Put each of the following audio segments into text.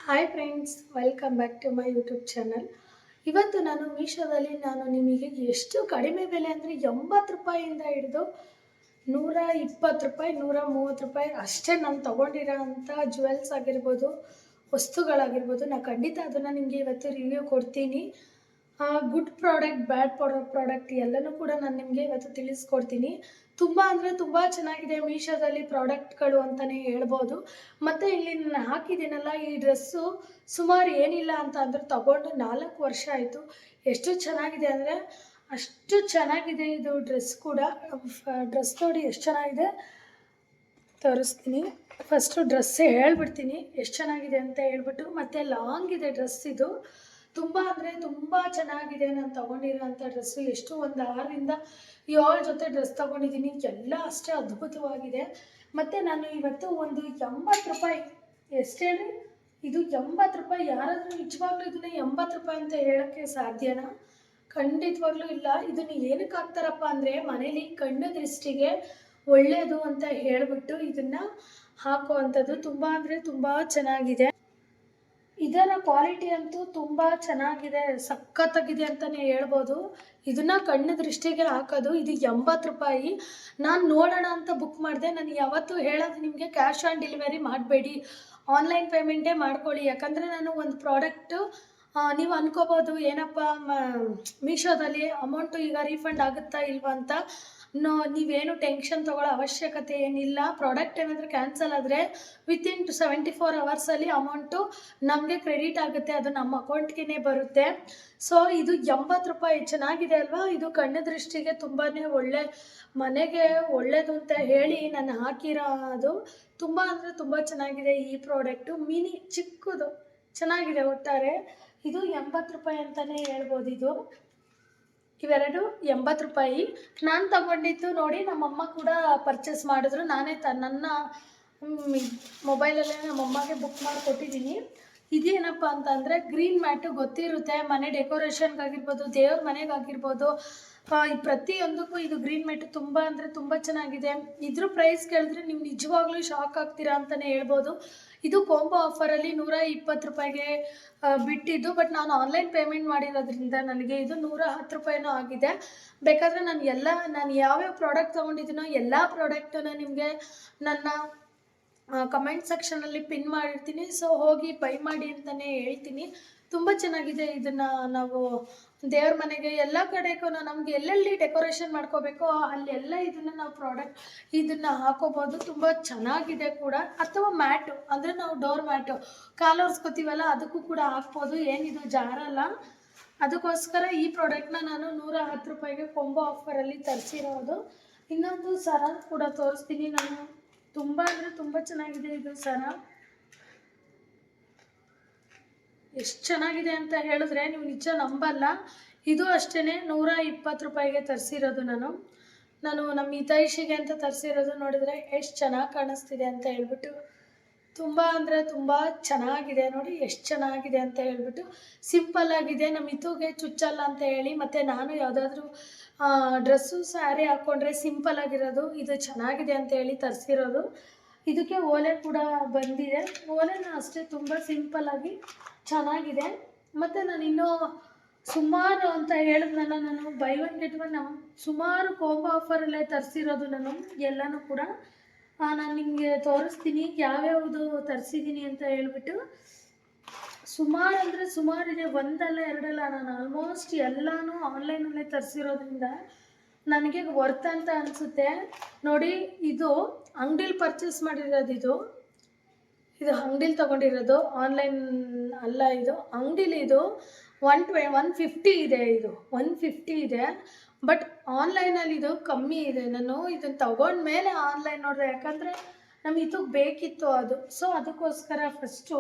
Hi friends, welcome back to my YouTube channel. ಇವತ್ತು ನಾನು ಮೀಶೋದಲ್ಲಿ ನಿಮಗೆ ಎಷ್ಟು ಕಡಿಮೆ ಬೆಲೆ ಅಂದರೆ 80 ರೂಪಾಯಿಯಿಂದ ಹಿಡಿದು 120 ರೂಪಾಯಿ, 130 ರೂಪಾಯಿ ಅಷ್ಟೇ ನಾನು ತೊಗೊಂಡಿರೋ ಅಂಥ ಜ್ಯುವೆಲ್ಸ್ ಆಗಿರ್ಬೋದು, ವಸ್ತುಗಳಾಗಿರ್ಬೋದು. ನಾನು ಖಂಡಿತ ಅದನ್ನು ನಿಮಗೆ ಇವತ್ತು ರಿವ್ಯೂ ಕೊಡ್ತೀನಿ. ಗುಡ್ ಪ್ರಾಡಕ್ಟ್, ಬ್ಯಾಡ್ ಪ್ರಾಡಕ್ಟ್ ಎಲ್ಲನೂ ಕೂಡ ನಾನು ನಿಮಗೆ ಇವತ್ತು ತಿಳಿಸ್ಕೊಡ್ತೀನಿ. ತುಂಬ ಅಂದರೆ ತುಂಬ ಚೆನ್ನಾಗಿದೆ ಮೀಶೋದಲ್ಲಿ ಪ್ರಾಡಕ್ಟ್ಗಳು ಅಂತಲೇ ಹೇಳ್ಬೋದು. ಮತ್ತು ಇಲ್ಲಿ ನಾನು ಹಾಕಿದ್ದೀನಲ್ಲ ಈ ಡ್ರೆಸ್ಸು, ಸುಮಾರು ಏನಿಲ್ಲ ಅಂತ ಅಂದರೆ ತಗೊಂಡು 4 ವರ್ಷ ಆಯಿತು. ಎಷ್ಟು ಚೆನ್ನಾಗಿದೆ ಅಂದರೆ ಅಷ್ಟು ಚೆನ್ನಾಗಿದೆ ಇದು ಡ್ರೆಸ್ ಕೂಡ. ಡ್ರೆಸ್ ನೋಡಿ ಎಷ್ಟು ಚೆನ್ನಾಗಿದೆ ತೋರಿಸ್ತೀನಿ. ಫಸ್ಟು ಡ್ರೆಸ್ಸೇ ಹೇಳ್ಬಿಡ್ತೀನಿ ಎಷ್ಟು ಚೆನ್ನಾಗಿದೆ ಅಂತ ಹೇಳ್ಬಿಟ್ಟು. ಮತ್ತು ಲಾಂಗ್ ಇದೆ ಡ್ರೆಸ್ ಇದು. ತುಂಬ ಅಂದರೆ ತುಂಬ ಚೆನ್ನಾಗಿದೆ. ನಾನು ತೊಗೊಂಡಿರೋಂಥ ಡ್ರೆಸ್ಸು ಎಷ್ಟು ಒಂದು 6ರಿಂದ 7 ಜೊತೆ ಡ್ರೆಸ್ ತೊಗೊಂಡಿದ್ದೀನಿ. ಎಲ್ಲ ಅಷ್ಟೇ ಅದ್ಭುತವಾಗಿದೆ. ಮತ್ತು ನಾನು ಇವತ್ತು ಒಂದು 80 ರೂಪಾಯಿ, ಎಷ್ಟು ಹೇಳಿ ಇದು 80 ರೂಪಾಯಿ. ಯಾರಾದರೂ ನಿಜವಾಗ್ಲೂ ಇದನ್ನು 80 ರೂಪಾಯಿ ಅಂತ ಹೇಳೋಕ್ಕೆ ಸಾಧ್ಯನಾ? ಖಂಡಿತವಾಗ್ಲೂ ಇಲ್ಲ. ಇದನ್ನು ಏನಕ್ಕೆ ಹಾಕ್ತಾರಪ್ಪ ಅಂದರೆ ಮನೇಲಿ ಕಣ್ಣು ದೃಷ್ಟಿಗೆ ಒಳ್ಳೆಯದು ಅಂತ ಹೇಳಿಬಿಟ್ಟು ಇದನ್ನು ಹಾಕುವಂಥದ್ದು. ತುಂಬ ಅಂದರೆ ತುಂಬ ಚೆನ್ನಾಗಿದೆ. ಇದರ ಕ್ವಾಲಿಟಿ ಅಂತೂ ತುಂಬ ಚೆನ್ನಾಗಿದೆ, ಸಖತ್ತಾಗಿದೆ ಅಂತಲೇ ಹೇಳ್ಬೋದು. ಇದನ್ನು ಕಣ್ಣು ದೃಷ್ಟಿಗೆ ಹಾಕೋದು. ಇದು 80 ರೂಪಾಯಿ. ನಾನು ನೋಡೋಣ ಅಂತ ಬುಕ್ ಮಾಡಿದೆ. ನಾನು ಯಾವತ್ತೂ ಹೇಳೋದು ನಿಮಗೆ ಕ್ಯಾಶ್ ಆನ್ ಡೆಲಿವರಿ ಮಾಡಬೇಡಿ, ಆನ್ಲೈನ್ ಪೇಮೆಂಟೇ ಮಾಡ್ಕೊಳ್ಳಿ. ಯಾಕಂದರೆ ನಾನು ಒಂದು ಪ್ರಾಡಕ್ಟು ನೀವು ಅನ್ಕೋಬೋದು ಏನಪ್ಪ ಮೀಶೋದಲ್ಲಿ ಅಮೌಂಟು ಈಗ ರೀಫಂಡ್ ಆಗುತ್ತಾ ಇಲ್ವಾ ಅಂತ. ನೀವೇನು ಟೆನ್ಷನ್ ತೊಗೊಳ್ಳೋ ಅವಶ್ಯಕತೆ ಏನಿಲ್ಲ. ಪ್ರಾಡಕ್ಟ್ ಏನಾದರೂ ಕ್ಯಾನ್ಸಲ್ ಆದರೆ ವಿತಿನ್ 74 ಅವರ್ಸಲ್ಲಿ ಅಮೌಂಟು ನಮಗೆ ಕ್ರೆಡಿಟ್ ಆಗುತ್ತೆ, ಅದು ನಮ್ಮ ಅಕೌಂಟ್ಗೆ ಬರುತ್ತೆ. ಸೊ ಇದು 80 ರೂಪಾಯಿ ಚೆನ್ನಾಗಿದೆ ಅಲ್ವಾ? ಇದು ಕಣ್ಣು ದೃಷ್ಟಿಗೆ ತುಂಬಾ ಮನೆಗೆ ಒಳ್ಳೆಯದು ಅಂತ ಹೇಳಿ ನಾನು ಹಾಕಿರೋದು. ತುಂಬ ಅಂದರೆ ತುಂಬ ಚೆನ್ನಾಗಿದೆ ಈ ಪ್ರಾಡಕ್ಟು. ಮಿನಿ ಚಿಕ್ಕದು ಚೆನ್ನಾಗಿದೆ ಒಟ್ಟಾರೆ. ಇದು 80 ರೂಪಾಯಿ ಅಂತಲೇ ಹೇಳ್ಬೋದು. ಇವೆರಡು 80 ರೂಪಾಯಿ. ನಾನು ತಗೊಂಡಿದ್ದು ನೋಡಿ, ನಮ್ಮಮ್ಮ ಕೂಡ ಪರ್ಚೇಸ್ ಮಾಡಿದ್ರು. ನಾನೇ ನನ್ನ ಮೊಬೈಲಲ್ಲೇ ನಮ್ಮಮ್ಮಗೆ ಬುಕ್ ಮಾಡಿ ಕೊಟ್ಟಿದ್ದೀನಿ. ಇದೇನಪ್ಪ ಅಂತಂದರೆ ಗ್ರೀನ್ ಮ್ಯಾಟು ಗೊತ್ತಿರುತ್ತೆ, ಮನೆ ಡೆಕೋರೇಷನ್ಗಾಗಿರ್ಬೋದು, ದೇವ್ರ ಮನೆಗಾಗಿರ್ಬೋದು, ಪ್ರತಿಯೊಂದಕ್ಕೂ ಇದು ಗ್ರೀನ್ ಮ್ಯಾಟು ತುಂಬ ಅಂದರೆ ತುಂಬ ಚೆನ್ನಾಗಿದೆ. ಇದ್ರ ಪ್ರೈಸ್ ಕೇಳಿದ್ರೆ ನೀವು ನಿಜವಾಗ್ಲೂ ಶಾಕ್ ಆಗ್ತೀರಾ ಅಂತಲೇ ಹೇಳ್ಬೋದು. ಇದು ಕಾಂಬೋ ಆಫರಲ್ಲಿ 120 ರೂಪಾಯಿಗೆ ಬಿಟ್ಟಿದ್ದು. ಬಟ್ ನಾನು ಆನ್ಲೈನ್ ಪೇಮೆಂಟ್ ಮಾಡಿರೋದ್ರಿಂದ ನನಗೆ ಇದು 110 ರೂಪಾಯಿನೂ ಆಗಿದೆ. ಬೇಕಾದರೆ ನಾನು ಯಾವ್ಯಾವ ಪ್ರಾಡಕ್ಟ್ ತೊಗೊಂಡಿದ್ದೀನೋ ಎಲ್ಲ ಪ್ರಾಡಕ್ಟನ್ನು ನಿಮಗೆ ನನ್ನ ಕಮೆಂಟ್ ಸೆಕ್ಷನಲ್ಲಿ ಪಿನ್ ಮಾಡಿರ್ತೀನಿ. ಸೊ ಹೋಗಿ ಬೈ ಮಾಡಿ ಅಂತಲೇ ಹೇಳ್ತೀನಿ. ತುಂಬ ಚೆನ್ನಾಗಿದೆ. ಇದನ್ನು ನಾವು ದೇವ್ರ ಮನೆಗೆ ಎಲ್ಲ ಕಡೆಗೂ ನಮ್ಗೆ ಎಲ್ಲೆಲ್ಲಿ ಡೆಕೋರೇಷನ್ ಮಾಡ್ಕೋಬೇಕೋ ಅಲ್ಲೆಲ್ಲ ಇದನ್ನು ನಾವು ಇದನ್ನು ಹಾಕೋಬೋದು. ತುಂಬ ಚೆನ್ನಾಗಿದೆ ಕೂಡ. ಅಥವಾ ಮ್ಯಾಟು ಅಂದರೆ ನಾವು ಡೋರ್ ಮ್ಯಾಟು ಕಾಲು ಒರೆಸ್ಕೋತೀವಲ್ಲ, ಅದಕ್ಕೂ ಕೂಡ ಹಾಕ್ಬೋದು. ಏನಿದು ಜಾರಲ್ಲ. ಅದಕ್ಕೋಸ್ಕರ ಈ ಪ್ರಾಡಕ್ಟ್ನ ನಾನು 110 ರೂಪಾಯಿಗೆ ಕೊಂಬೋ ಆಫರಲ್ಲಿ ತರಿಸಿರೋದು. ಇನ್ನೊಂದು ಸರ ಕೂಡ ತೋರಿಸ್ತೀನಿ ನಾನು. ತುಂಬ ಅಂದರೆ ತುಂಬ ಚೆನ್ನಾಗಿದೆ ಇದು ಸರ. ಎಷ್ಟು ಚೆನ್ನಾಗಿದೆ ಅಂತ ಹೇಳಿದ್ರೆ ನೀವು ನಿಜ ನಂಬಲ್ಲ. ಇದು ಅಷ್ಟೇ 120 ರೂಪಾಯಿಗೆ ತರಿಸಿರೋದು. ನಾನು ನಮ್ಮ ಹಿತೈಷಿಗೆ ಅಂತ ತರಿಸಿರೋದು. ನೋಡಿದರೆ ಎಷ್ಟು ಚೆನ್ನಾಗಿ ಕಾಣಿಸ್ತಿದೆ ಅಂತ ಹೇಳ್ಬಿಟ್ಟು. ತುಂಬ ಅಂದರೆ ತುಂಬ ಚೆನ್ನಾಗಿದೆ. ನೋಡಿ ಎಷ್ಟು ಚೆನ್ನಾಗಿದೆ ಅಂತ ಹೇಳ್ಬಿಟ್ಟು. ಸಿಂಪಲ್ ಆಗಿದೆ, ನಮ್ಮ ಹಿತುಗೆ ಚುಚ್ಚಲ್ಲ ಅಂತ ಹೇಳಿ. ಮತ್ತು ನಾನು ಯಾವುದಾದ್ರೂ ಡ್ರೆಸ್ಸು ಸ್ಯಾರಿ ಹಾಕ್ಕೊಂಡ್ರೆ ಸಿಂಪಲ್ ಆಗಿರೋದು ಇದು ಚೆನ್ನಾಗಿದೆ ಅಂತ ಹೇಳಿ ತರಿಸಿರೋದು. ಇದಕ್ಕೆ ಓಲೆ ಕೂಡ ಬಂದಿದೆ. ಓಲೆನ ಅಷ್ಟೇ ತುಂಬ ಸಿಂಪಲ್ಲಾಗಿ ಚೆನ್ನಾಗಿದೆ. ಮತ್ತು ನಾನು ಇನ್ನೂ ಸುಮಾರು ಅಂತ ಹೇಳಿದ್ನಲ್ಲ, ನಾನು ಬೈ ಒನ್ ಗೆಟ್ ಒನ್ ಸುಮಾರು ಕಾಂಬೋ ಆಫರಲ್ಲೇ ತರಿಸಿರೋದು ನಾನು ಎಲ್ಲನೂ ಕೂಡ. ನಾನು ನಿಮಗೆ ತೋರಿಸ್ತೀನಿ ಯಾವ್ಯಾವುದು ತರಿಸಿದ್ದೀನಿ ಅಂತ ಹೇಳ್ಬಿಟ್ಟು. ಸುಮಾರು ಅಂದರೆ ಸುಮಾರಿದೆ, ಒಂದಲ್ಲ ಎರಡಲ್ಲ. ನಾನು ಆಲ್ಮೋಸ್ಟ್ ಎಲ್ಲನೂ ಆನ್ಲೈನಲ್ಲೇ ತರಿಸಿರೋದ್ರಿಂದ ನನಗೆ ವರ್ತ್ ಅಂತ ಅನಿಸುತ್ತೆ. ನೋಡಿ, ಇದು ಅಂಗಡಿಲಿ ಪರ್ಚೇಸ್ ಮಾಡಿರೋದು. ಇದು ಅಂಗಡಿಲಿ ತೊಗೊಂಡಿರೋದು, ಆನ್ಲೈನ್ ಅಲ್ಲ. ಇದು ಅಂಗಡಿಲಿ ಇದು 150 ಇದೆ. ಇದು 150 ಇದೆ. ಬಟ್ ಆನ್ಲೈನಲ್ಲಿ ಇದು ಕಮ್ಮಿ ಇದೆ. ನಾನು ಇದನ್ನು ತಗೊಂಡ್ಮೇಲೆ ಆನ್ಲೈನ್ ನೋಡಿದೆ, ಯಾಕಂದರೆ ನಮಗೆ ಇದು ಬೇಕಿತ್ತು ಅದು. ಸೊ ಅದಕ್ಕೋಸ್ಕರ ಫಸ್ಟು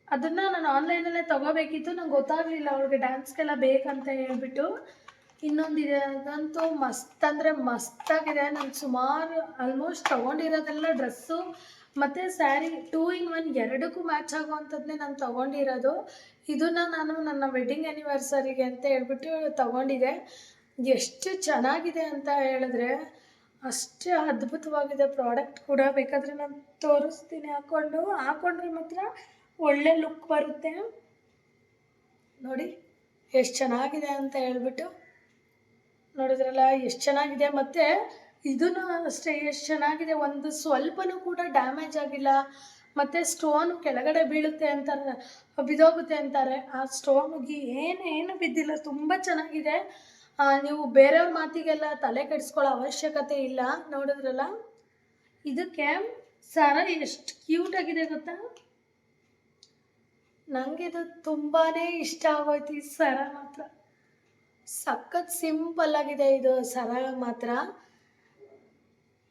ಅದನ್ನು ನಾನು ಆನ್ಲೈನಲ್ಲೇ ತೊಗೋಬೇಕಿತ್ತು. ನಂಗೆ ಗೊತ್ತಾಗಲಿಲ್ಲ ಅವ್ಳಿಗೆ ಡ್ಯಾನ್ಸ್ಗೆಲ್ಲ ಬೇಕಂತ ಹೇಳ್ಬಿಟ್ಟು. ಇನ್ನೊಂದಿದೆ, ಅದಂತೂ ಮಸ್ತ್ ಅಂದರೆ ಮಸ್ತಾಗಿದೆ. ನಾನು ಸುಮಾರು ಆಲ್ಮೋಸ್ಟ್ ತೊಗೊಂಡಿರೋದೆಲ್ಲ ಡ್ರೆಸ್ಸು ಮತ್ತು ಸ್ಯಾರಿ 2 in 1 ಎರಡಕ್ಕೂ ಮ್ಯಾಚ್ ಆಗುವಂಥದ್ದನ್ನೇ ನಾನು ತೊಗೊಂಡಿರೋದು. ಇದನ್ನು ನಾನು ನನ್ನ ವೆಡ್ಡಿಂಗ್ ಆ್ಯನಿವರ್ಸರಿಗೆ ಅಂತ ಹೇಳ್ಬಿಟ್ಟು ತೊಗೊಂಡಿದ್ದೆ. ಎಷ್ಟು ಚೆನ್ನಾಗಿದೆ ಅಂತ ಹೇಳಿದ್ರೆ ಅಷ್ಟೇ ಅದ್ಭುತವಾಗಿದೆ ಪ್ರಾಡಕ್ಟ್ ಕೂಡ. ಬೇಕಾದರೆ ನಾನು ತೋರಿಸ್ತೀನಿ ಹಾಕೊಂಡ್ರೆ ಮಾತ್ರ ಒಳ್ಳೆ ಲುಕ್ ಬರುತ್ತೆ. ನೋಡಿ ಎಷ್ಟು ಚೆನ್ನಾಗಿದೆ ಅಂತ ಹೇಳ್ಬಿಟ್ಟು, ನೋಡಿದ್ರಲ್ಲ ಎಷ್ಟು ಚೆನ್ನಾಗಿದೆ. ಮತ್ತು ಇದನ್ನು ಅಷ್ಟೇ ಎಷ್ಟು ಚೆನ್ನಾಗಿದೆ, ಒಂದು ಸ್ವಲ್ಪನೂ ಕೂಡ ಡ್ಯಾಮೇಜ್ ಆಗಿಲ್ಲ. ಮತ್ತು ಸ್ಟೋನು ಕೆಳಗಡೆ ಬೀಳುತ್ತೆ ಅಂತಾರೆ, ಬಿದ್ದೋಗುತ್ತೆ ಅಂತಾರೆ. ಆ ಸ್ಟೋನಿಗೆ ಏನು ಬಿದ್ದಿಲ್ಲ, ತುಂಬ ಚೆನ್ನಾಗಿದೆ. ನೀವು ಬೇರೆಯವ್ರ ಮಾತಿಗೆಲ್ಲ ತಲೆ ಕೆಡಿಸ್ಕೊಳ್ಳೋ ಅವಶ್ಯಕತೆ ಇಲ್ಲ. ನೋಡಿದ್ರಲ್ಲ, ಇದಕ್ಕೆ ಸರ ಎಷ್ಟು ಕ್ಯೂಟಾಗಿದೆ ಗೊತ್ತಾ. ನನಗೆ ಇದು ತುಂಬಾ ಇಷ್ಟ ಆಗೋಯ್ತು ಈ ಸರ ಮಾತ್ರ. ಸಖತ್ ಸಿಂಪಲ್ ಆಗಿದೆ ಇದು ಸರ ಮಾತ್ರ.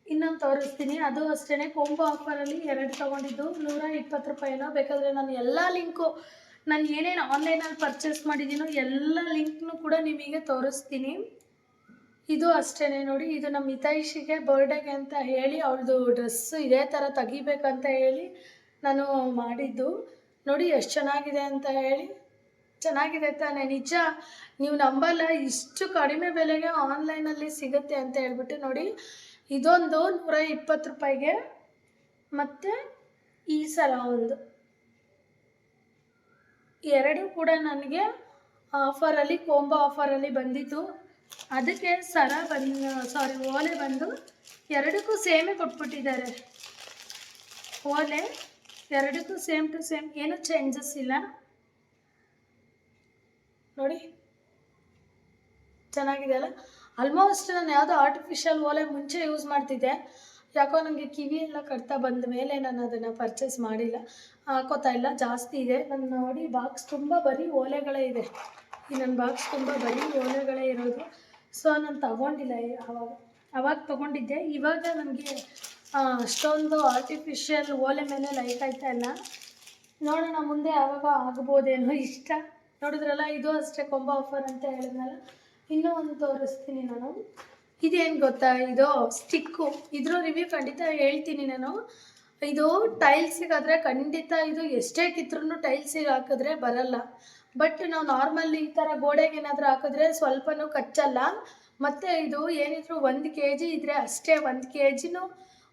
ಇನ್ನೊಂದು ತೋರಿಸ್ತೀನಿ, ಅದು ಅಷ್ಟೇ ಕೊಂಬೋ ಆಫರಲ್ಲಿ 2 ತೊಗೊಂಡಿದ್ದು 120 ರೂಪಾಯಿನೋ. ಬೇಕಾದರೆ ನಾನು ಎಲ್ಲ ಲಿಂಕು, ನಾನು ಏನೇನು ಆನ್ಲೈನಲ್ಲಿ ಪರ್ಚೇಸ್ ಮಾಡಿದ್ದೀನೋ ಎಲ್ಲ ಲಿಂಕ್ನು ಕೂಡ ನಿಮಗೆ ತೋರಿಸ್ತೀನಿ. ಇದು ಅಷ್ಟೇ ನೋಡಿ, ಇದು ನಮ್ಮ ಹಿತೈಷಿಗೆ ಬರ್ಡೇಗೆ ಅಂತ ಹೇಳಿ ಅವಳದು ಡ್ರೆಸ್ಸು ಇದೇ ಥರ ತೆಗಿಬೇಕಂತ ಹೇಳಿ ನಾನು ಮಾಡಿದ್ದು. ನೋಡಿ ಎಷ್ಟು ಚೆನ್ನಾಗಿದೆ ಅಂತ ಹೇಳಿ. ಚೆನ್ನಾಗಿದೆ ತಾನೇ? ನಿಜ ನೀವು ನಂಬಲ್ಲ, ಇಷ್ಟು ಕಡಿಮೆ ಬೆಲೆಗೆ ಆನ್ಲೈನಲ್ಲಿ ಸಿಗುತ್ತೆ ಅಂತ ಹೇಳ್ಬಿಟ್ಟು. ನೋಡಿ, ಇದೊಂದು 120 ರೂಪಾಯಿಗೆ, ಮತ್ತು ಈ ಸಲ ಒಂದು, ಎರಡು ಕೂಡ ನನಗೆ ಆಫರಲ್ಲಿ, ಕೊಂಬೋ ಆಫರಲ್ಲಿ ಬಂದಿತ್ತು. ಅದಕ್ಕೆ ಸರ ಓಲೆ ಬಂದು ಎರಡಕ್ಕೂ ಸೇಮೇ ಕೊಟ್ಬಿಟ್ಟಿದ್ದಾರೆ. ಓಲೆ ಎರಡಕ್ಕೂ ಸೇಮ್ ಟು ಸೇಮ್, ಏನೂ ಚೇಂಜಸ್ ಇಲ್ಲ. ನೋಡಿ ಚೆನ್ನಾಗಿದೆ ಅಲ್ಲ. ಆಲ್ಮೋಸ್ಟ್ ನಾನು ಯಾವುದೋ ಆರ್ಟಿಫಿಷಿಯಲ್ ಓಲೆ ಮುಂಚೆ ಯೂಸ್ ಮಾಡ್ತಿದ್ದೆ. ಯಾಕೋ ನನಗೆ ಕಿವಿ ಎಲ್ಲ ಕಟ್ತಾ ಬಂದ ಮೇಲೆ ನಾನು ಅದನ್ನು ಪರ್ಚೇಸ್ ಮಾಡಿಲ್ಲ, ಹಾಕೋತಾ ಇಲ್ಲ. ಜಾಸ್ತಿ ಇದೆ ನನ್ನ ನೋಡಿ, ಬಾಕ್ಸ್ ತುಂಬ ಬರೀ ಓಲೆಗಳೇ ಇದೆ. ಈ ನನ್ನ ಬಾಕ್ಸ್ ತುಂಬ ಬರೀ ಓಲೆಗಳೇ ಇರೋದು. ಸೊ ನಾನು ತಗೊಂಡಿಲ್ಲ. ಅವಾಗ ತೊಗೊಂಡಿದ್ದೆ. ಇವಾಗ ನನಗೆ ಅಷ್ಟೊಂದು ಆರ್ಟಿಫಿಷಿಯಲ್ ಓಲೆ ಮೇಲೆ ಲೈಕ್ ಆಯ್ತಾ ಇಲ್ಲ. ನೋಡೋಣ ಮುಂದೆ ಯಾವಾಗ ಆಗ್ಬೋದೇನೋ ಇಷ್ಟ. ನೋಡಿದ್ರಲ್ಲ, ಇದು ಅಷ್ಟೇ ಕೊಂಬೋ ಆಫರ್ ಅಂತ ಹೇಳಿದ್ನಲ್ಲ. ಇನ್ನೂ ಒಂದು ತೋರಿಸ್ತೀನಿ ನಾನು. ಇದೇನು ಗೊತ್ತಾ, ಇದು ಸ್ಟಿಕ್ಕು. ಇದ್ರ ರಿವ್ಯೂ ಖಂಡಿತ ಹೇಳ್ತೀನಿ ನಾನು. ಇದು ಟೈಲ್ಸಿಗಾದರೆ ಖಂಡಿತ ಇದು ಎಷ್ಟೇ ಕಿತ್ರೂ ಟೈಲ್ಸಿಗೆ ಹಾಕಿದ್ರೆ ಬರಲ್ಲ. ಬಟ್ ನಾವು ನಾರ್ಮಲ್ಲಿ ಈ ಥರ ಗೋಡೆಗೆ ಏನಾದರೂ ಹಾಕಿದ್ರೆ ಸ್ವಲ್ಪನೂ ಕಚ್ಚಲ್ಲ. ಮತ್ತು ಇದು ಏನಿದ್ರು 1 kg ಇದ್ದರೆ ಅಷ್ಟೇ, 1 kg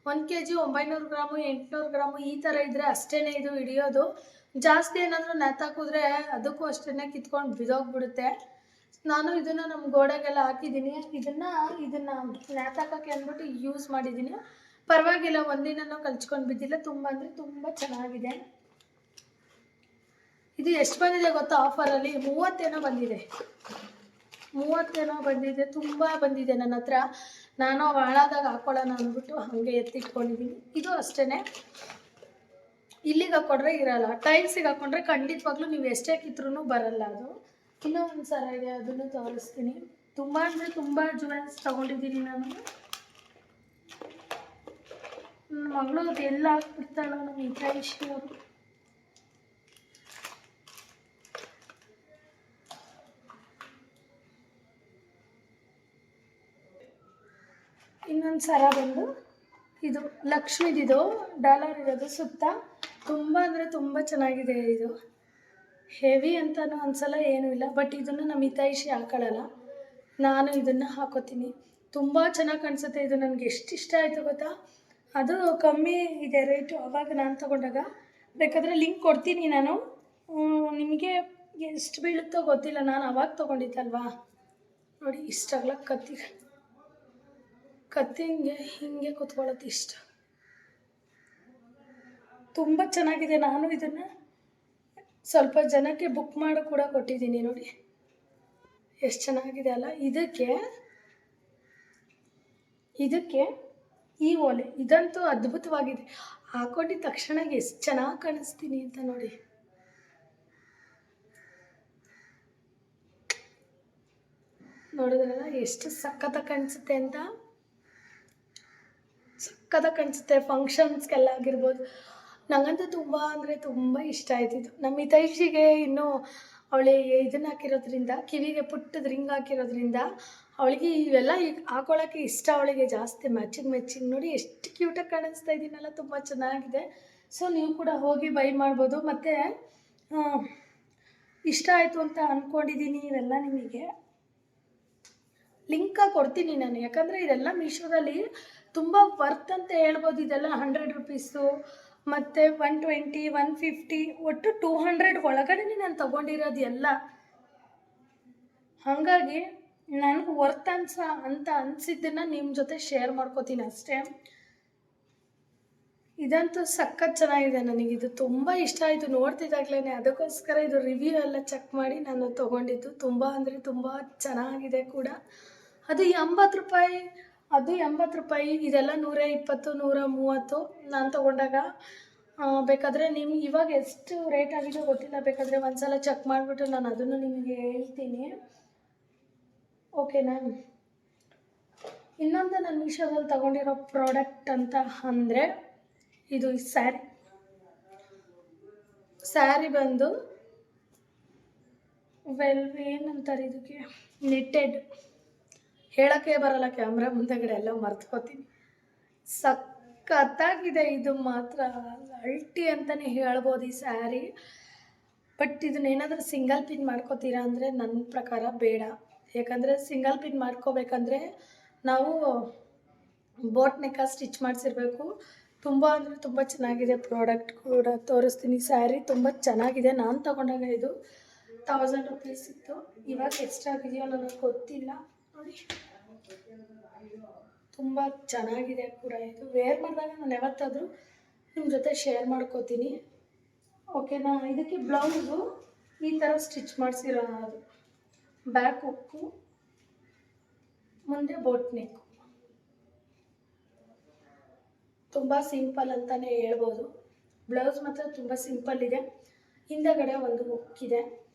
900 ಗ್ರಾಮು 800 ಗ್ರಾಮು ಈ ಥರ ಇದ್ದರೆ ಅಷ್ಟೇ ಇದು ಹಿಡಿಯೋದು. ಜಾಸ್ತಿ ಏನಾದರೂ ನೇತಾಕಿದ್ರೆ ಅದಕ್ಕೂ ಅಷ್ಟೇ ಕಿತ್ಕೊಂಡು ಬಿದ್ದೋಗ್ಬಿಡುತ್ತೆ. ನಾನು ಇದನ್ನು ನಮ್ಮ ಗೋಡೆಗೆಲ್ಲ ಹಾಕಿದ್ದೀನಿ. ಇದನ್ನು ನೇತಾಕೋಕ್ಕೆ ಅಂದ್ಬಿಟ್ಟು ಯೂಸ್ ಮಾಡಿದ್ದೀನಿ. ಪರವಾಗಿಲ್ಲ, ಒಂದಿನೂ ಕಲ್ಚ್ಕೊಂಡು ಬಿದ್ದಿಲ್ಲ. ತುಂಬ ಅಂದರೆ ತುಂಬ ಚೆನ್ನಾಗಿದೆ. ಇದು ಎಷ್ಟು ಬಂದಿದೆ ಗೊತ್ತಾ ಆಫರಲ್ಲಿ? 30 ಏನೋ ಬಂದಿದೆ. 30 ಏನೋ ಬಂದಿದೆ. ತುಂಬ ಬಂದಿದೆ ನನ್ನ ಹತ್ರ. ನಾನು ಹಾಳಾದಾಗ ಹಾಕ್ಕೊಳ್ಳೋಣ ಅಂದ್ಬಿಟ್ಟು ಹಾಗೆ ಎತ್ತಿಟ್ಕೊಂಡಿದ್ದೀನಿ. ಇದು ಅಷ್ಟೇ, ಇಲ್ಲಿಗೆ ಹಾಕ್ಕೊಂಡ್ರೆ ಇರಲ್ಲ, ಟೈಲ್ಸಿಗೆ ಹಾಕ್ಕೊಂಡ್ರೆ ಖಂಡಿತವಾಗ್ಲೂ ನೀವು ಎಷ್ಟೇ ಕಿತ್ರೂ ಬರಲ್ಲ ಅದು. ಇನ್ನೂ ಒಂದು ಸರ ಇದೆ, ಅದನ್ನು ತೋರಿಸ್ತೀನಿ. ತುಂಬ ಅಂದರೆ ತುಂಬ ಜುವೆಲ್ಸ್ ತೊಗೊಂಡಿದ್ದೀನಿ ನಾನು. ನನ್ನ ಮಗಳು ಅದು ಎಲ್ಲ ಹಾಕ್ಬಿಡ್ತಾಳೋ ನಮ್ಮ ಹಿತೈಷಿ ಅವರು. ಇನ್ನೊಂದು ಸರ ಬಂದು ಇದು ಲಕ್ಷ್ಮಿದಿದು ಡಾಲರ್ ಇರೋದು ಸುತ್ತ. ತುಂಬ ಅಂದರೆ ತುಂಬ ಚೆನ್ನಾಗಿದೆ ಇದು. ಹೆವಿ ಅಂತಲೂ ಅನ್ಸಲ್ಲ, ಏನೂ ಇಲ್ಲ. ಬಟ್ ಇದನ್ನು ನಮ್ಮ ಹಿತೈಷಿ ಹಾಕೊಳ್ಳಲ್ಲ, ನಾನು ಇದನ್ನು ಹಾಕೋತೀನಿ. ತುಂಬ ಚೆನ್ನಾಗಿ ಕಾಣಿಸುತ್ತೆ ಇದು. ನನಗೆ ಎಷ್ಟು ಇಷ್ಟ ಆಯಿತು ಗೊತ್ತಾ. ಅದು ಕಮ್ಮಿ ಇದೆ ರೇಟು ಆವಾಗ ನಾನು ತೊಗೊಂಡಾಗ. ಬೇಕಾದರೆ ಲಿಂಕ್ ಕೊಡ್ತೀನಿ ನಾನು, ನಿಮಗೆ ಎಷ್ಟು ಬೀಳುತ್ತೋ ಗೊತ್ತಿಲ್ಲ. ನಾನು ಆವಾಗ ತೊಗೊಂಡಿದ್ದಲ್ವಾ. ನೋಡಿ ಇಷ್ಟಾಗಲ್ಲ ಕತ್ತಿ ಹಿಂಗೆ ಕೂತ್ಕೊಳ್ಳೋದು ಇಷ್ಟ. ತುಂಬ ಚೆನ್ನಾಗಿದೆ. ನಾನು ಇದನ್ನು ಸ್ವಲ್ಪ ಜನಕ್ಕೆ ಬುಕ್ ಮಾಡಿ ಕೂಡ ಕೊಟ್ಟಿದ್ದೀನಿ. ನೋಡಿ ಎಷ್ಟು ಚೆನ್ನಾಗಿದೆ ಅಲ್ಲ. ಇದಕ್ಕೆ ಈ ಓಲೆ ಇದಂತೂ ಅದ್ಭುತವಾಗಿದೆ. ಹಾಕೊಂಡಿದ್ದ ತಕ್ಷಣ ಎಷ್ಟು ಚೆನ್ನಾಗಿ ಕಾಣಿಸ್ತೀನಿ ಅಂತ ನೋಡಿ. ನೋಡಿದ್ರಲ್ಲ ಎಷ್ಟು ಸಖತ್ತಾಗಿ ಕಾಣಿಸುತ್ತೆ ಅಂತ. ಸಖತ್ತಾಗಿ ಕಾಣಿಸುತ್ತೆ ಫಂಕ್ಷನ್ಸ್ಗೆಲ್ಲ ಆಗಿರ್ಬೋದು. ನನಗಂತೂ ತುಂಬ ಅಂದರೆ ತುಂಬ ಇಷ್ಟ ಆಯ್ತಿದ್ದು. ನಮ್ಮ ಹಿತೈಷಿಗೆ ಇನ್ನೂ ಅವಳಿಗೆ ಇದನ್ನು ಹಾಕಿರೋದ್ರಿಂದ, ಕಿವಿಗೆ ಪುಟ್ಟದ ರಿಂಗ್ ಹಾಕಿರೋದ್ರಿಂದ ಅವಳಿಗೆ ಇವೆಲ್ಲ ಈಗ ಹಾಕೊಳ್ಳೋಕ್ಕೆ ಇಷ್ಟ. ಅವಳಿಗೆ ಜಾಸ್ತಿ ಮ್ಯಾಚಿಂಗ್ ನೋಡಿ ಎಷ್ಟು ಕ್ಯೂಟಾಗಿ ಕಾಣಿಸ್ತಾ ಇದ್ದೀನಲ್ಲ. ತುಂಬ ಚೆನ್ನಾಗಿದೆ. ಸೊ ನೀವು ಕೂಡ ಹೋಗಿ ಬೈ ಮಾಡ್ಬೋದು. ಮತ್ತು ಇಷ್ಟ ಆಯಿತು ಅಂತ ಅಂದ್ಕೊಂಡಿದ್ದೀನಿ. ಇವೆಲ್ಲ ನಿಮಗೆ ಲಿಂಕ ಕೊಡ್ತೀನಿ ನಾನು, ಯಾಕಂದರೆ ಇದೆಲ್ಲ ಮೀಶೋದಲ್ಲಿ ತುಂಬ ವರ್ತ್ ಅಂತ ಹೇಳ್ಬೋದು. ಇದೆಲ್ಲ 100 ರುಪೀಸು ಮತ್ತು 120, 150, ಒಟ್ಟು 200 ಒಳಗಡೆ ನಾನು ತೊಗೊಂಡಿರೋದು ಎಲ್ಲ. ಹಾಗಾಗಿ ನನಗೆ ವರ್ತ್ ಅಂತ ಅನಿಸಿದ್ದನ್ನು ನಿಮ್ಮ ಜೊತೆ ಶೇರ್ ಮಾಡ್ಕೋತೀನಿ ಅಷ್ಟೇ. ಇದಂತೂ ಸಖತ್ ಚೆನ್ನಾಗಿದೆ, ನನಗಿದು ತುಂಬ ಇಷ್ಟ ಆಯಿತು ನೋಡ್ತಿದ್ದಾಗಲೇ. ಅದಕ್ಕೋಸ್ಕರ ಇದು ರಿವ್ಯೂ ಎಲ್ಲ ಚೆಕ್ ಮಾಡಿ ನಾನು ತೊಗೊಂಡಿದ್ದು. ತುಂಬ ಅಂದರೆ ತುಂಬ ಚೆನ್ನಾಗಿದೆ ಕೂಡ. ಅದು 80 ರೂಪಾಯಿ, ಅದು 80 ರೂಪಾಯಿ, ಇದೆಲ್ಲ 120, 130 ನಾನು ತೊಗೊಂಡಾಗ. ಬೇಕಾದರೆ ನಿಮ್ಗೆ ಇವಾಗ ಎಷ್ಟು ರೇಟ್ ಆಗಿದೆ ಗೊತ್ತಿಲ್ಲ, ಬೇಕಾದರೆ ಒಂದು ಸಲ ಚೆಕ್ ಮಾಡಿಬಿಟ್ಟು ನಾನು ಅದನ್ನು ನಿಮಗೆ ಹೇಳ್ತೀನಿ, ಓಕೆನಾ. ಇನ್ನೊಂದು ನಾನು ಮೀಶೋದಲ್ಲಿ ತೊಗೊಂಡಿರೋ ಪ್ರಾಡಕ್ಟ್ ಅಂತ ಅಂದರೆ ಇದು ಸ್ಯಾರಿ ಬಂದು ಏನಂತಾರೆ ಇದಕ್ಕೆ, ನೆಟ್ಟೆಡ್. ಹೇಳೋಕ್ಕೆ ಬರಲ್ಲ ಕ್ಯಾಮ್ರಾ ಮುಂದೆಗಡೆ, ಎಲ್ಲ ಮರ್ತ್ಕೋತೀನಿ. ಸಖತ್ತಾಗಿದೆ ಇದು ಮಾತ್ರ, ಅಲ್ಟಿ ಅಂತಲೇ ಹೇಳ್ಬೋದು ಈ ಸ್ಯಾರಿ. ಬಟ್ ಇದನ್ನೇನಾದರೂ ಸಿಂಗಲ್ ಪಿನ್ ಮಾಡ್ಕೋತೀರಾ ಅಂದರೆ ನನ್ನ ಪ್ರಕಾರ ಬೇಡ. ಯಾಕಂದರೆ ಸಿಂಗಲ್ ಪಿನ್ ಮಾಡ್ಕೋಬೇಕಂದ್ರೆ ನಾವು ಬೋಟ್ ನೆಕ್ಕ ಸ್ಟಿಚ್ ಮಾಡಿಸಿರ್ಬೇಕು. ತುಂಬ ಅಂದರೆ ತುಂಬ ಚೆನ್ನಾಗಿದೆ ಪ್ರಾಡಕ್ಟ್ ಕೂಡ. ತೋರಿಸ್ತೀನಿ. ಸ್ಯಾರಿ ತುಂಬ ಚೆನ್ನಾಗಿದೆ. ನಾನು ತೊಗೊಂಡಾಗ ಇದು 1000 ರುಪೀಸ್ ಇತ್ತು. ಇವಾಗ ಎಷ್ಟಾಗಿದೆಯೋ ನನಗೆ ಗೊತ್ತಿಲ್ಲ. ನೋಡಿ, ತುಂಬ ಚೆನ್ನಾಗಿದೆ ಕೂಡ. ಇದು ವೇರ್ ಮಾಡಿದಾಗ ನಾನು ಯಾವತ್ತಾದರೂ ನಿಮ್ಮ ಜೊತೆ ಶೇರ್ ಮಾಡ್ಕೋತೀನಿ, ಓಕೆನಾ. ಇದಕ್ಕೆ ಬ್ಲೌಸು ಈ ಥರ ಸ್ಟಿಚ್ ಮಾಡಿಸಿರೋದು, ಬ್ಯಾಕ್ ಹುಕ್ಕು, ಮುಂದೆ ಬೋಟ್ ನೆಕ್ಕು. ತುಂಬ ಸಿಂಪಲ್ ಅಂತಲೇ ಹೇಳ್ಬೋದು. ಬ್ಲೌಸ್ ಮಾತ್ರ ತುಂಬ ಸಿಂಪಲ್ ಇದೆ. ಹಿಂದಗಡೆ ಒಂದು ಹುಕ್ಕಿದೆ.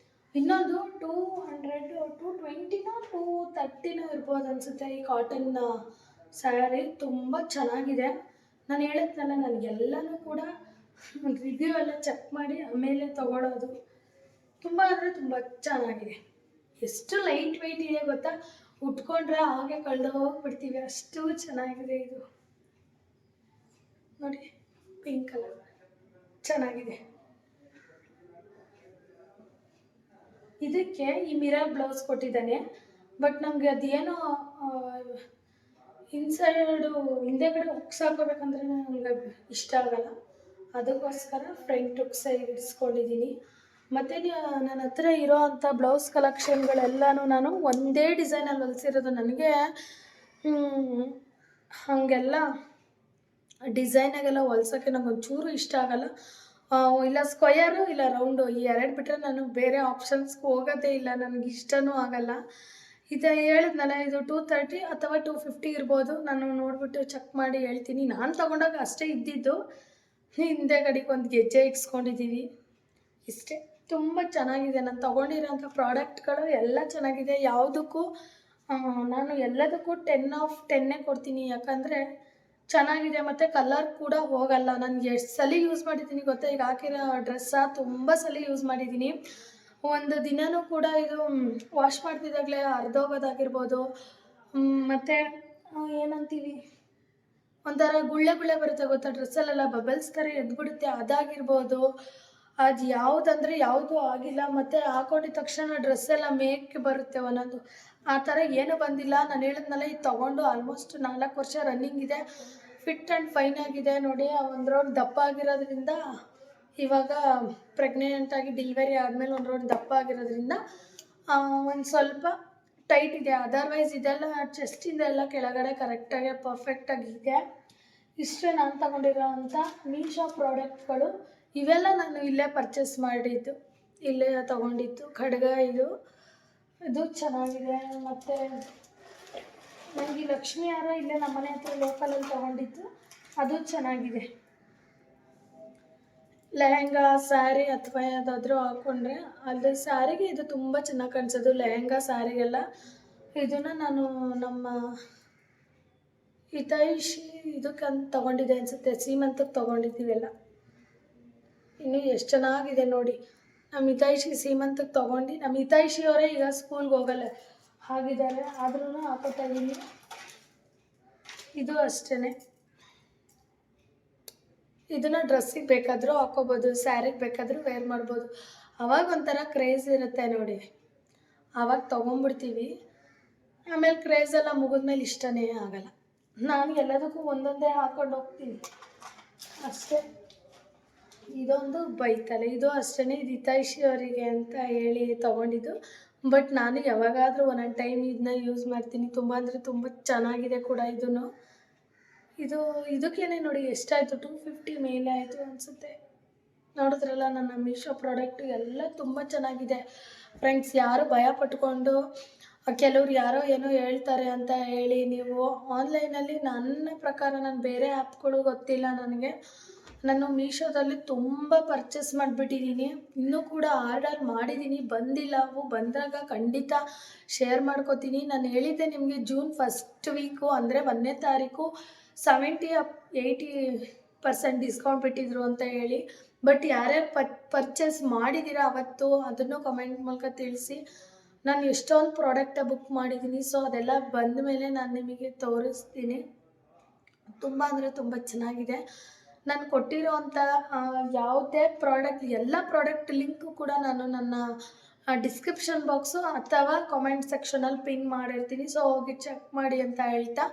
ಇನ್ನೊಂದು 200, 220ನೋ 230ನೋ ಇರ್ಬೋದು ಅನಿಸುತ್ತೆ. ಈ ಕಾಟನ್ ಸ್ಯಾರಿ ತುಂಬ ಚೆನ್ನಾಗಿದೆ. ನಾನು ಹೇಳಿದ್ನಲ್ಲ, ನನಗೆಲ್ಲನೂ ಕೂಡ ರಿವ್ಯೂ ಎಲ್ಲ ಚೆಕ್ ಮಾಡಿ ಆಮೇಲೆ ತೊಗೊಳ್ಳೋದು. ತುಂಬ ಅಂದರೆ ತುಂಬ ಚೆನ್ನಾಗಿದೆ. ಎಷ್ಟು ಲೈಟ್ ವೆಯ್ಟ್ ಇದೆ ಗೊತ್ತಾ, ಉಟ್ಕೊಂಡ್ರೆ ಹಾಗೆ ಕಳೆದು ಹೋಗ್ಬಿಡ್ತೀವಿ, ಅಷ್ಟು ಚೆನ್ನಾಗಿದೆ ಇದು. ನೋಡಿ, ಪಿಂಕ್ ಕಲರ್ ಚೆನ್ನಾಗಿದೆ. ಇದಕ್ಕೆ ಈ ಮಿರರ್ ಬ್ಲೌಸ್ ಕೊಟ್ಟಿದ್ದಾನೆ. ಬಟ್ ನಮಗೆ ಅದೇನೋ ಹಿಂದೆಗಡೆ ಹುಕ್ಸ್ ಹಾಕೋಬೇಕಂದ್ರೆ ನನಗೆ ಇಷ್ಟ ಆಗಲ್ಲ. ಅದಕ್ಕೋಸ್ಕರ ಫ್ರಂಟ್ ಹುಕ್ಸ್ ಇಡಿಸ್ಕೊಂಡಿದ್ದೀನಿ. ಮತ್ತು ನನ್ನ ಹತ್ರ ಇರೋ ಅಂಥ ಬ್ಲೌಸ್ ಕಲೆಕ್ಷನ್ಗಳೆಲ್ಲನೂ ನಾನು ಒಂದೇ ಡಿಸೈನಲ್ಲಿ ಹೊಲಿಸಿರೋದು. ನನಗೆ ಹಾಗೆಲ್ಲ ಡಿಸೈನಾಗೆಲ್ಲ ಹೊಲ್ಸೋಕ್ಕೆ ನಂಗೆ ಒಂಚೂರು ಇಷ್ಟ ಆಗಲ್ಲ. ಇಲ್ಲ ಸ್ಕ್ವಯರು ಇಲ್ಲ ರೌಂಡು, ಈ ಎರಡು ಬಿಟ್ಟರೆ ನಾನು ಬೇರೆ ಆಪ್ಷನ್ಸ್ಗೆ ಹೋಗೋದೇ ಇಲ್ಲ. ನನಗೆ ಇಷ್ಟನೂ ಆಗಲ್ಲ. ಇದು ಹೇಳಿದ್ನಲ್ಲ, ಇದು 230 ಅಥವಾ 250 ಇರ್ಬೋದು. ನಾನು ನೋಡಿಬಿಟ್ಟು ಚೆಕ್ ಮಾಡಿ ಹೇಳ್ತೀನಿ. ನಾನು ತೊಗೊಂಡಾಗ ಅಷ್ಟೇ ಇದ್ದಿದ್ದು. ಹಿಂದೆಗಡೆಗೆ ಒಂದು ಗೆಜ್ಜೆ ಇಟ್ಸ್ಕೊಂಡಿದ್ದೀವಿ, ಇಷ್ಟೇ. ತುಂಬ ಚೆನ್ನಾಗಿದೆ. ನಾನು ತೊಗೊಂಡಿರೋಂಥ ಪ್ರಾಡಕ್ಟ್ಗಳು ಎಲ್ಲ ಚೆನ್ನಾಗಿದೆ. ಯಾವುದಕ್ಕೂ ನಾನು ಎಲ್ಲದಕ್ಕೂ 10/10 ಕೊಡ್ತೀನಿ. ಯಾಕಂದರೆ ಚೆನ್ನಾಗಿದೆ ಮತ್ತು ಕಲರ್ ಕೂಡ ಹೋಗಲ್ಲ. ನಾನು ಎಷ್ಟು ಸಲ ಯೂಸ್ ಮಾಡಿದ್ದೀನಿ ಗೊತ್ತಾ, ಈಗ ಹಾಕಿರೋ ಡ್ರೆಸ್ಸ ತುಂಬ ಸಲ ಯೂಸ್ ಮಾಡಿದ್ದೀನಿ. ಒಂದು ದಿನವೂ ಕೂಡ ಇದು ವಾಶ್ ಮಾಡ್ತಿದ್ದಾಗಲೇ ಹರಿದೋಗೋದಾಗಿರ್ಬೋದು, ಮತ್ತು ಏನಂತೀವಿ, ಒಂಥರ ಗುಳ್ಳೆ ಬರುತ್ತೆ ಗೊತ್ತಾ, ಡ್ರೆಸ್ಸಲ್ಲೆಲ್ಲ ಬಬಲ್ಸ್ ಥರ ಎದ್ಬಿಡುತ್ತೆ, ಅದಾಗಿರ್ಬೋದು. ಅದು ಯಾವುದಂದರೆ ಯಾವುದೂ ಆಗಿಲ್ಲ. ಮತ್ತು ಹಾಕೊಂಡಿದ ತಕ್ಷಣ ಡ್ರೆಸ್ಸೆಲ್ಲ ಮೇಕ್ಕೆ ಬರುತ್ತೆ ಒಂದೊಂದು, ಆ ಥರ ಏನೂ ಬಂದಿಲ್ಲ. ನಾನು ಹೇಳಿದ್ನಲ್ಲ, ಇದು ತೊಗೊಂಡು ಆಲ್ಮೋಸ್ಟ್ 4 ವರ್ಷ ರನ್ನಿಂಗ್ ಇದೆ. ಫಿಟ್ ಆ್ಯಂಡ್ ಫೈನ್ ಆಗಿದೆ. ನೋಡಿ, ಒಂದು ರೌಂಡ್ ದಪ್ಪ ಆಗಿರೋದ್ರಿಂದ, ಇವಾಗ ಪ್ರೆಗ್ನೆಂಟಾಗಿ ಡೆಲಿವರಿ ಆದಮೇಲೆ ಒಂದು ರೌಂಡ್ ದಪ್ಪ ಆಗಿರೋದ್ರಿಂದ ಒಂದು ಸ್ವಲ್ಪ ಟೈಟ್ ಇದೆ. ಅದರ್ವೈಸ್ ಇದೆಲ್ಲ ಚೆಸ್ಟಿಂದ ಎಲ್ಲ ಕೆಳಗಡೆ ಕರೆಕ್ಟಾಗಿ ಪರ್ಫೆಕ್ಟಾಗಿದೆ. ಇಷ್ಟೇ ನಾನು ತಗೊಂಡಿರೋ ಅಂಥ ಮೀಶೋ ಪ್ರಾಡಕ್ಟ್ಗಳು. ಇವೆಲ್ಲ ನಾನು ಇಲ್ಲೇ ಪರ್ಚೇಸ್ ಮಾಡಿದ್ದು, ಇಲ್ಲೇ ತೊಗೊಂಡಿದ್ದು. ಖಡ್ಗ ಇದು ಚೆನ್ನಾಗಿದೆ. ಮತ್ತು ನನಗೆ ಈ ಲಕ್ಷ್ಮೀ ಹಾರ ಇಲ್ಲೇ ನಮ್ಮ ಮನೆ ಹತ್ರ ಲೋಕಲಲ್ಲಿ ತೊಗೊಂಡಿದ್ದು, ಅದು ಚೆನ್ನಾಗಿದೆ. ಲೆಹೆಂಗಾ, ಸ್ಯಾರಿ ಅಥವಾ ಯಾವುದಾದ್ರೂ ಹಾಕ್ಕೊಂಡ್ರೆ, ಅಲ್ಲಿ ಸ್ಯಾರಿಗೆ ಇದು ತುಂಬ ಚೆನ್ನಾಗಿ ಕಾಣಿಸೋದು. ಲೆಹೆಂಗಾ, ಸ್ಯಾರಿಗೆಲ್ಲ ಇದನ್ನು ನಾನು ನಮ್ಮ ಹಿತೈಷಿ ಇದಕ್ಕಂತ ತೊಗೊಂಡಿದ್ದೆ ಅನಿಸುತ್ತೆ, ಸೀಮಂತಕ್ಕೆ ತೊಗೊಂಡಿದ್ದೀವೆಲ್ಲ. ಇನ್ನು ಎಷ್ಟು ಚೆನ್ನಾಗಿದೆ ನೋಡಿ. ನಮ್ಮ ಹಿತೈಷಿ ಸೀಮಂತಕ್ಕೆ ತೊಗೊಂಡು, ನಮ್ಮ ಹಿತೈಷಿಯವರೇ ಈಗ ಸ್ಕೂಲ್ಗೆ ಹೋಗಲ್ಲ ಆಗಿದ್ದಾರೆ, ಆದ್ರೂ ಹಾಕೋತಾ ಇದ್ದೀನಿ. ಇದು ಅಷ್ಟೇ. ಇದನ್ನು ಡ್ರೆಸ್ಸಿಗೆ ಬೇಕಾದರೂ ಹಾಕೋಬೋದು, ಸ್ಯಾರಿಗೆ ಬೇಕಾದರೂ ವೇರ್ ಮಾಡ್ಬೋದು. ಅವಾಗ ಒಂಥರ ಕ್ರೇಜ್ ಇರುತ್ತೆ ನೋಡಿ, ಆವಾಗ ತೊಗೊಂಬಿಡ್ತೀವಿ. ಆಮೇಲೆ ಕ್ರೇಜ್ ಎಲ್ಲ ಮುಗಿದ್ಮೇಲೆ ಇಷ್ಟನೇ ಆಗಲ್ಲ. ನಾನು ಎಲ್ಲದಕ್ಕೂ ಒಂದೊಂದೇ ಹಾಕ್ಕೊಂಡು ಹೋಗ್ತೀನಿ ಅಷ್ಟೇ. ಇದೊಂದು ಬೈತಲೆ, ಇದು ಅಷ್ಟೇ, ಇದು ಹಿತೈಷಿ ಅವರಿಗೆ ಅಂತ ಹೇಳಿ ತೊಗೊಂಡಿದ್ದು. ಬಟ್ ನಾನು ಯಾವಾಗಾದರೂ ಒಂದೊಂದು ಟೈಮ್ ಇದನ್ನ ಯೂಸ್ ಮಾಡ್ತೀನಿ. ತುಂಬ ಅಂದರೆ ತುಂಬ ಚೆನ್ನಾಗಿದೆ ಕೂಡ ಇದನ್ನು. ಇದಕ್ಕೇನೆ ನೋಡಿ ಎಷ್ಟಾಯಿತು, 250 ಮೇಲೆ ಆಯಿತು ಅನಿಸುತ್ತೆ. ನೋಡಿದ್ರಲ್ಲ ನನ್ನ ಮೀಶೋ ಪ್ರಾಡಕ್ಟು ಎಲ್ಲ ತುಂಬ ಚೆನ್ನಾಗಿದೆ ಫ್ರೆಂಡ್ಸ್. ಯಾರು ಭಯ ಪಟ್ಕೊಂಡು ಕೆಲವ್ರು ಯಾರೋ ಏನೋ ಹೇಳ್ತಾರೆ ಅಂತ ಹೇಳಿ ನೀವು ಆನ್ಲೈನಲ್ಲಿ, ನನ್ನ ಪ್ರಕಾರ ನಾನು ಬೇರೆ ಆ್ಯಪ್ಗಳು ಗೊತ್ತಿಲ್ಲ ನನಗೆ, ನಾನು ಮೀಶೋದಲ್ಲಿ ತುಂಬ ಪರ್ಚೇಸ್ ಮಾಡಿಬಿಟ್ಟಿದ್ದೀನಿ. ಇನ್ನೂ ಕೂಡ ಆರ್ಡರ್ ಮಾಡಿದ್ದೀನಿ, ಬಂದಿಲ್ಲ. ಅವು ಬಂದಾಗ ಖಂಡಿತ ಶೇರ್ ಮಾಡ್ಕೋತೀನಿ. ನಾನು ಹೇಳಿದ್ದೆ ನಿಮಗೆ ಜೂನ್ 1st ವೀಕು ಅಂದರೆ 1ನೇ ತಾರೀಕು 70-80% ಡಿಸ್ಕೌಂಟ್ ಬಿಟ್ಟಿದ್ರು ಅಂತ ಹೇಳಿ. ಬಟ್ ಯಾರ್ಯಾರು ಪರ್ಚೇಸ್ ಮಾಡಿದ್ದೀರಾ ಅವತ್ತು ಅದನ್ನು ಕಮೆಂಟ್ ಮೂಲಕ ತಿಳಿಸಿ. ನಾನು ಎಷ್ಟೊಂದು ಪ್ರಾಡಕ್ಟ ಬುಕ್ ಮಾಡಿದ್ದೀನಿ. ಸೊ ಅದೆಲ್ಲ ಬಂದ ಮೇಲೆ ನಾನು ನಿಮಗೆ ತೋರಿಸ್ತೀನಿ. ತುಂಬ ಅಂದರೆ ತುಂಬ ಚೆನ್ನಾಗಿದೆ. ನಾನು ಕೊಟ್ಟಿರೋವಂಥ ಯಾವುದೇ ಪ್ರಾಡಕ್ಟ್, ಎಲ್ಲ ಪ್ರಾಡಕ್ಟ್ ಲಿಂಕು ಕೂಡ ನಾನು ನನ್ನ ಡಿಸ್ಕ್ರಿಪ್ಷನ್ ಬಾಕ್ಸು ಅಥವಾ ಕಾಮೆಂಟ್ ಸೆಕ್ಷನಲ್ಲಿ ಪಿನ್ ಮಾಡಿರ್ತೀನಿ. ಸೊ ಹೋಗಿ ಚೆಕ್ ಮಾಡಿ ಅಂತ ಹೇಳ್ತಾ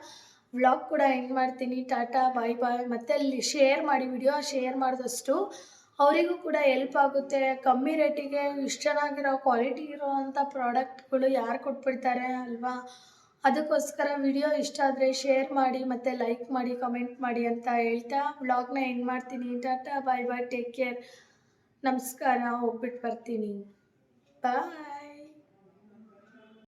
ವ್ಲಾಗ್ ಕೂಡ ಎಂಡ್ ಮಾಡ್ತೀನಿ. ಟಾಟಾ ಬಾಯ್ ಬಾಯ್. ಮತ್ತು ಅಲ್ಲಿ ಶೇರ್ ಮಾಡಿ, ವಿಡಿಯೋ ಶೇರ್ ಮಾಡಿದಷ್ಟು ಅವರಿಗೂ ಕೂಡ ಹೆಲ್ಪ್ ಆಗುತ್ತೆ. ಕಮ್ಮಿ ರೇಟಿಗೆ ಇಷ್ಟು ಚೆನ್ನಾಗಿರೋ ಕ್ವಾಲಿಟಿ ಇರೋವಂಥ ಪ್ರಾಡಕ್ಟ್ಗಳು ಯಾರು ಕೊಟ್ಬಿಡ್ತಾರೆ ಅಲ್ವಾ? ಅದಕ್ಕೋಸ್ಕರ ವಿಡಿಯೋ ಇಷ್ಟ ಆದರೆ ಶೇರ್ ಮಾಡಿ ಮತ್ತು ಲೈಕ್ ಮಾಡಿ, ಕಮೆಂಟ್ ಮಾಡಿ ಅಂತ ಹೇಳ್ತಾ ವ್ಲಾಗ್ನ ಎಂಡ್ ಮಾಡ್ತೀನಿ. ಟಾಟಾ ಬಾಯ್ ಬಾಯ್, ಟೇಕ್ ಕೇರ್, ನಮಸ್ಕಾರ. ಹೋಗ್ಬಿಟ್ಟು ಬರ್ತೀನಿ. ಬಾಯ್.